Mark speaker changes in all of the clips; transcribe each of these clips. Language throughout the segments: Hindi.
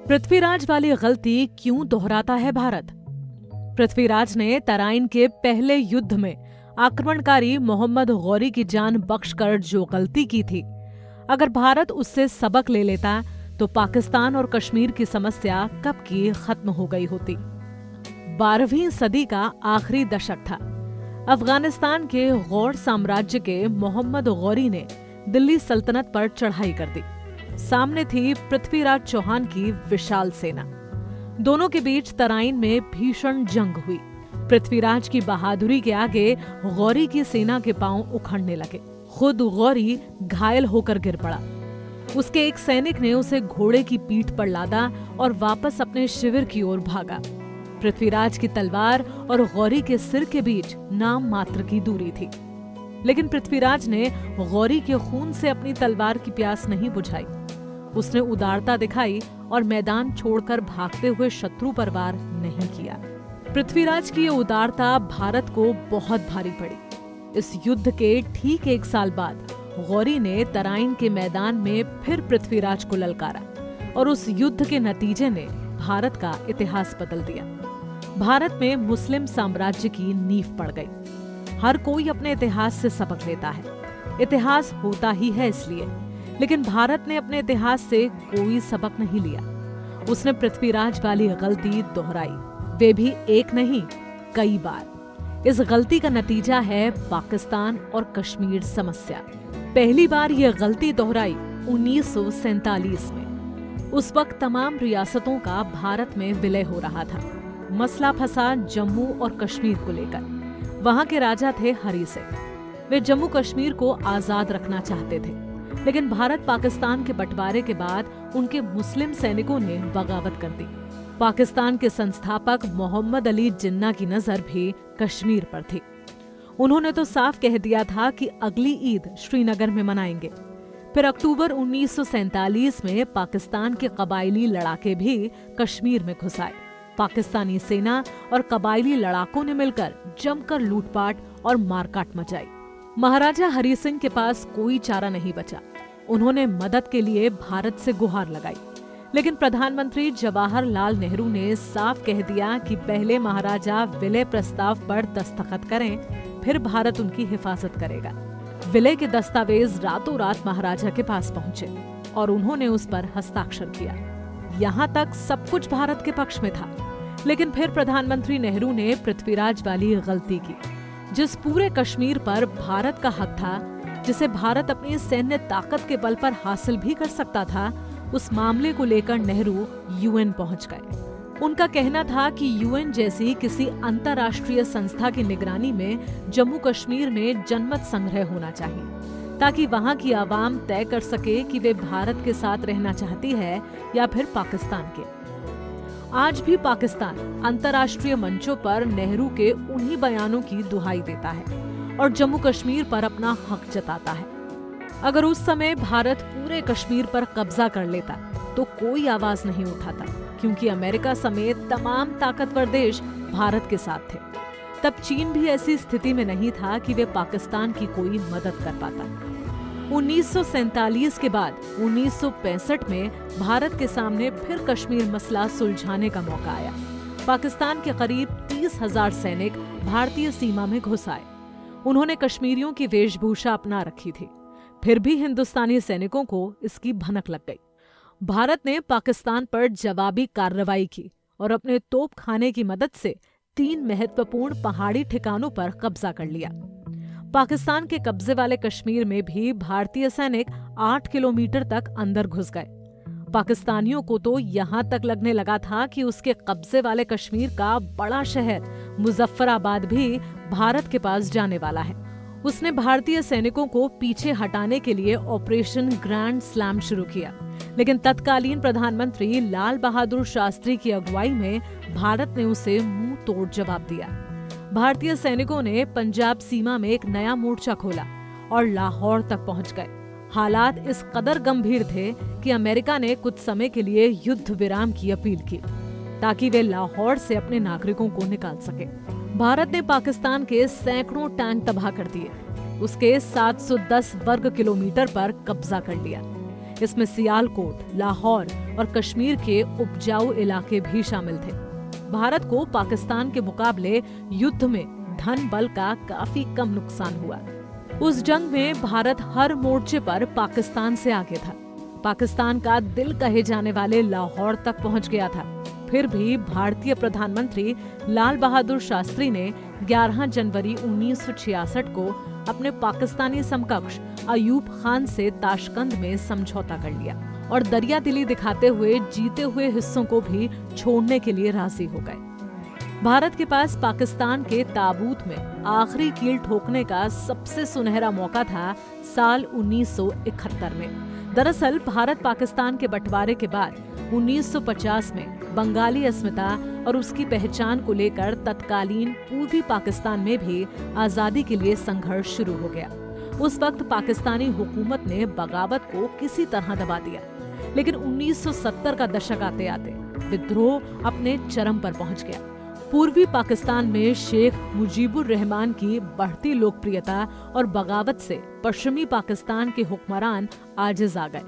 Speaker 1: पृथ्वीराज वाली गलती क्यों दोहराता है भारत? पृथ्वीराज ने तराइन के पहले युद्ध में आक्रमणकारी मोहम्मद गौरी की जान बख्शकर जो गलती की थी, अगर भारत उससे सबक ले लेता तो पाकिस्तान और कश्मीर की समस्या कब की खत्म हो गई होती। 12वीं सदी का आखिरी दशक था। अफगानिस्तान के गौर साम्राज्य के मोहम्मद गौरी ने दिल्ली सल्तनत पर चढ़ाई कर दी। सामने थी पृथ्वीराज चौहान की विशाल सेना। दोनों के बीच तराइन में भीषण जंग हुई। पृथ्वीराज की बहादुरी के आगे गौरी की सेना के पांव उखड़ने लगे। खुद गौरी घायल होकर गिर पड़ा। उसके एक सैनिक ने उसे घोड़े की पीठ पर लादा और वापस अपने शिविर की ओर भागा। पृथ्वीराज की तलवार और गौरी के सिर के बीच नाम मात्र की दूरी थी, लेकिन पृथ्वीराज ने गौरी के खून से अपनी तलवार की प्यास नहीं बुझाई। उसने उदारता दिखाई और मैदान छोड़कर भागते हुए शत्रु पर वार नहीं किया। पृथ्वीराज की ये उदारता भारत को बहुत भारी पड़ी। इस युद्ध के ठीक 1 साल बाद गौरी ने तराइन के मैदान में फिर पृथ्वीराज को ललकारा और उस युद्ध के नतीजे ने भारत का इतिहास बदल दिया। भारत में मुस्लिम साम्राज्य की नींव पड़ गई। हर कोई अपने इतिहास से सबक लेता है। इतिहास होता ही है इसलिए, लेकिन भारत ने अपने इतिहास से कोई सबक नहीं लिया। उसने पृथ्वीराज वाली गलती दोहराई, वे भी एक नहीं कई बार। इस गलती का नतीजा है पाकिस्तान और कश्मीर समस्या। पहली बार यह गलती दोहराई 1947 में। उस वक्त तमाम रियासतों का भारत में विलय हो रहा था। मसला फंसा जम्मू और कश्मीर को लेकर। वहां के राजा थे हरी सिंह। वे जम्मू कश्मीर को आजाद रखना चाहते थे, लेकिन भारत पाकिस्तान के बंटवारे के बाद उनके मुस्लिम सैनिकों ने बगावत कर दी। पाकिस्तान के संस्थापक मोहम्मद अली जिन्ना की नजर भी कश्मीर पर थी। उन्होंने तो साफ कह दिया था कि अगली ईद श्रीनगर में मनाएंगे। फिर अक्टूबर 1947 में पाकिस्तान के कबायली लड़ाके भी कश्मीर में घुस आए। पाकिस्तानी सेना और कबायली लड़ाकों ने मिलकर जमकर लूटपाट और मारकाट मचाई। महाराजा हरी सिंह के पास कोई चारा नहीं बचा। उन्होंने मदद के लिए भारत से गुहार लगाई, लेकिन प्रधानमंत्री जवाहरलाल नेहरू ने साफ कह दिया कि पहले महाराजा विलय प्रस्ताव पर दस्तखत करें, फिर भारत उनकी हिफाजत करेगा। विलय के दस्तावेज रातों रात महाराजा के पास पहुंचे और उन्होंने उस पर हस्ताक्षर किया। यहाँ तक सब कुछ भारत के पक्ष में था, लेकिन फिर प्रधानमंत्री नेहरू ने पृथ्वीराज वाली गलती की। जिस पूरे कश्मीर पर भारत का हक था, जिसे भारत अपनी सैन्य ताकत के बल पर हासिल भी कर सकता था, उस मामले को लेकर नेहरू यूएन पहुंच गए। उनका कहना था कि यूएन जैसी किसी अंतर्राष्ट्रीय संस्था की निगरानी में जम्मू कश्मीर में जनमत संग्रह होना चाहिए, ताकि वहां की आवाम तय कर सके कि वे भारत के साथ रहना चाहती है या फिर पाकिस्तान के। आज भी पाकिस्तान अंतर्राष्ट्रीय मंचों पर नेहरू के उन्हीं बयानों की दुहाई देता है और जम्मू कश्मीर पर अपना हक जताता है। अगर उस समय भारत पूरे कश्मीर पर कब्जा कर लेता तो कोई आवाज नहीं उठाता, क्योंकि अमेरिका समेत तमाम ताकतवर देश भारत के साथ थे। तब चीन भी ऐसी स्थिति में नहीं था कि वे पाकिस्तान की कोई मदद कर पाता। 1947 के बाद 1965 में भारत के सामने फिर कश्मीर मसला सुलझाने का मौका आया। पाकिस्तान के करीब 30,000 सैनिक भारतीय सीमा में घुस आए। उन्होंने कश्मीरियों की वेशभूषा अपना रखी थी, फिर भी हिंदुस्तानी सैनिकों को इसकी भनक लग गई। भारत ने पाकिस्तान पर जवाबी कार्रवाई की और अपने तोपखाने की मदद से 3 महत्वपूर्ण पहाड़ी ठिकानों पर कब्जा कर लिया। पाकिस्तान के कब्जे वाले कश्मीर में भी भारतीय सैनिक 8 किलोमीटर तक अंदर घुस गए। पाकिस्तानियों को तो यहाँ तक लगने लगा था कि उसके कब्जे वाले कश्मीर का बड़ा शहर मुजफ्फराबाद भी भारत के पास जाने वाला है। उसने भारतीय सैनिकों को पीछे हटाने के लिए ऑपरेशन ग्रैंड स्लैम शुरू किया, लेकिन तत्कालीन प्रधानमंत्री लाल बहादुर शास्त्री की अगुवाई में भारत ने उसे मुंह तोड़ जवाब दिया। भारतीय सैनिकों ने पंजाब सीमा में एक नया मोर्चा खोला और लाहौर तक पहुंच गए। हालात इस कदर गंभीर थे कि अमेरिका ने कुछ समय के लिए युद्ध विराम की अपील की, ताकि वे लाहौर से अपने नागरिकों को निकाल सके। भारत ने पाकिस्तान के सैकड़ों टैंक तबाह कर दिए, उसके 710 वर्ग किलोमीटर पर कब्जा कर लिया। इसमें सियालकोट, लाहौर और कश्मीर के उपजाऊ इलाके भी शामिल थे। भारत को पाकिस्तान के मुकाबले युद्ध में धन बल का काफी कम नुकसान हुआ। उस जंग में भारत हर मोर्चे पर पाकिस्तान से आगे था। पाकिस्तान का दिल कहे जाने वाले लाहौर तक पहुंच गया था। फिर भी भारतीय प्रधानमंत्री लाल बहादुर शास्त्री ने 11 जनवरी 1966 को अपने पाकिस्तानी समकक्ष अयूब खान से ताशकंद में समझौता कर लिया और दरिया दिली दिखाते हुए जीते हुए हिस्सों को भी छोड़ने के लिए राजी हो गए। भारत के पास पाकिस्तान के ताबूत में आखिरी कील ठोकने का सबसे सुनहरा मौका था साल 1971 में। दरअसल भारत पाकिस्तान के बंटवारे के बाद 1950 में बंगाली अस्मिता और उसकी पहचान को लेकर तत्कालीन पूर्वी पाकिस्तान में भी आजादी के लिए संघर्ष शुरू हो गया। उस वक्त पाकिस्तानी हुकूमत ने बगावत को किसी तरह दबा दिया, लेकिन 1970 का दशक आते आते विद्रोह अपने चरम पर पहुंच गया। पूर्वी पाकिस्तान में शेख मुजीबुर रहमान की बढ़ती लोकप्रियता और बगावत से पश्चिमी पाकिस्तान के हुक्मरान आजिज आ गए।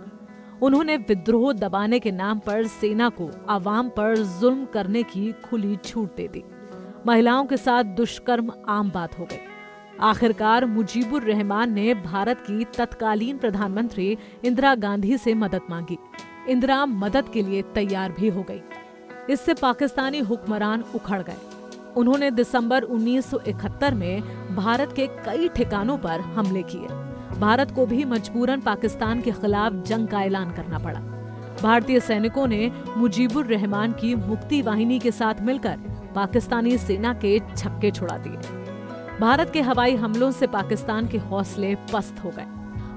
Speaker 1: उन्होंने विद्रोह दबाने के नाम पर सेना को आवाम पर जुल्म करने की खुली छूट दे दी। महिलाओं के साथ दुष्कर्म आम बात हो गई। आखिरकार मुजीबुर रहमान ने भारत की तत्कालीन प्रधानमंत्री इंदिरा गांधी से मदद मांगी। इंदिरा मदद के लिए तैयार भी हो गई। इससे पाकिस्तानी हुक्मरान उखड़ गए। उन्होंने दिसंबर 1971 में भारत के कई ठिकानों पर हमले किए। भारत को भी मजबूरन पाकिस्तान के खिलाफ जंग का ऐलान करना पड़ा। भारतीय सैनिकों ने मुजीबुर रहमान की मुक्ति वाहिनी के साथ मिलकर पाकिस्तानी सेना के छक्के छुड़ा दिए। भारत के हवाई हमलों से पाकिस्तान के हौसले पस्त हो गए।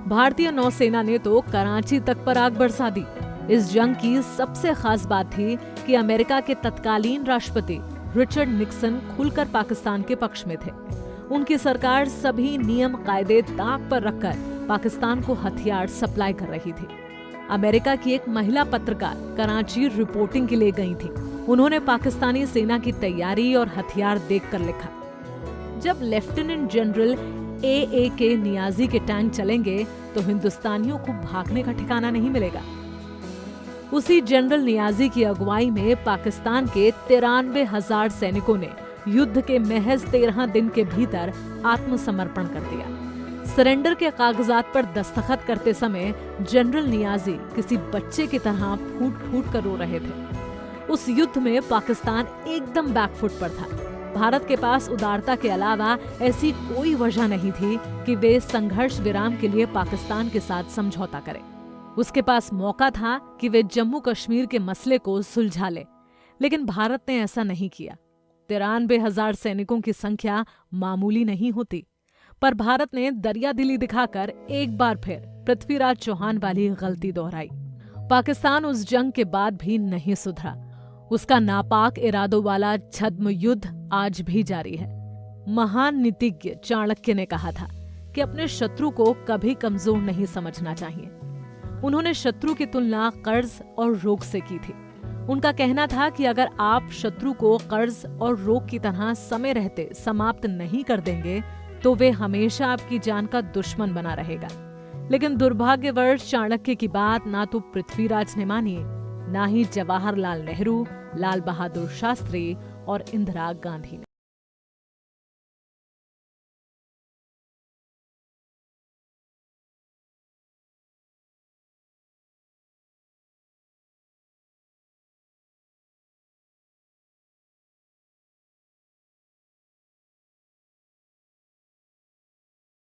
Speaker 1: भारतीय नौसेना ने तो कराची तक पर आग बरसा दी। इस जंग की सबसे खास बात थी कि अमेरिका के तत्कालीन राष्ट्रपति रिचर्ड निक्सन खुलकर पाकिस्तान के पक्ष में थे। उनकी सरकार सभी नियम कायदे दांव पर रखकर पाकिस्तान को हथियार सप्लाई कर रही थी। अमेरिका की एक महिला पत्रकार कराची रिपोर्टिंग के लिए गई थी। उन्होंने पाकिस्तानी सेना की तैयारी और हथियार देखकर लिखा, जब लेफ्टिनेंट जनरल A.A.K. नियाजी के टैंक चलेंगे तो हिंदुस्तानियों को भागने का ठिकाना नहीं मिलेगा। उसी जनरल नियाजी की अगुवाई में पाकिस्तान के 93,000 सैनिकों ने युद्ध के महज 13 दिन के भीतर आत्मसमर्पण कर दिया। सरेंडर के कागजात पर दस्तखत करते समय जनरल नियाजी किसी बच्चे की तरह फूट फूट कर रो रहे थे। उस युद्ध में पाकिस्तान एकदम बैकफुट पर था। भारत के पास उदारता के अलावा ऐसी कोई वजह नहीं थी कि वे संघर्ष विराम के लिए पाकिस्तान के साथ समझौता करें। उसके पास मौका था कि वे जम्मू कश्मीर के मसले को सुलझा ले, लेकिन भारत ने ऐसा नहीं किया। 93,000 सैनिकों की संख्या मामूली नहीं होती, पर भारत ने दरिया दिली दिखाकर एक बार फिर पृथ्वीराज चौहान वाली गलती दोहराई। पाकिस्तान उस जंग के बाद भी नहीं सुधरा। उसका नापाक इरादों वाला छद्म युद्ध आज भी जारी है। महान नीतिज्ञ चाणक्य ने कहा था कि अपने शत्रु को कभी कमजोर नहीं समझना चाहिए। उन्होंने शत्रु की तुलना कर्ज और रोग से की थी। उनका कहना था कि अगर आप शत्रु को कर्ज और रोग की तरह समय रहते समाप्त नहीं कर देंगे तो वे हमेशा आपकी जान का दुश्मन बना रहेगा। लेकिन दुर्भाग्यवश चाणक्य की बात ना तो पृथ्वीराज ने मानी, ना ही जवाहरलाल नेहरू, लाल बहादुर शास्त्री और इंदिरा गांधी ने।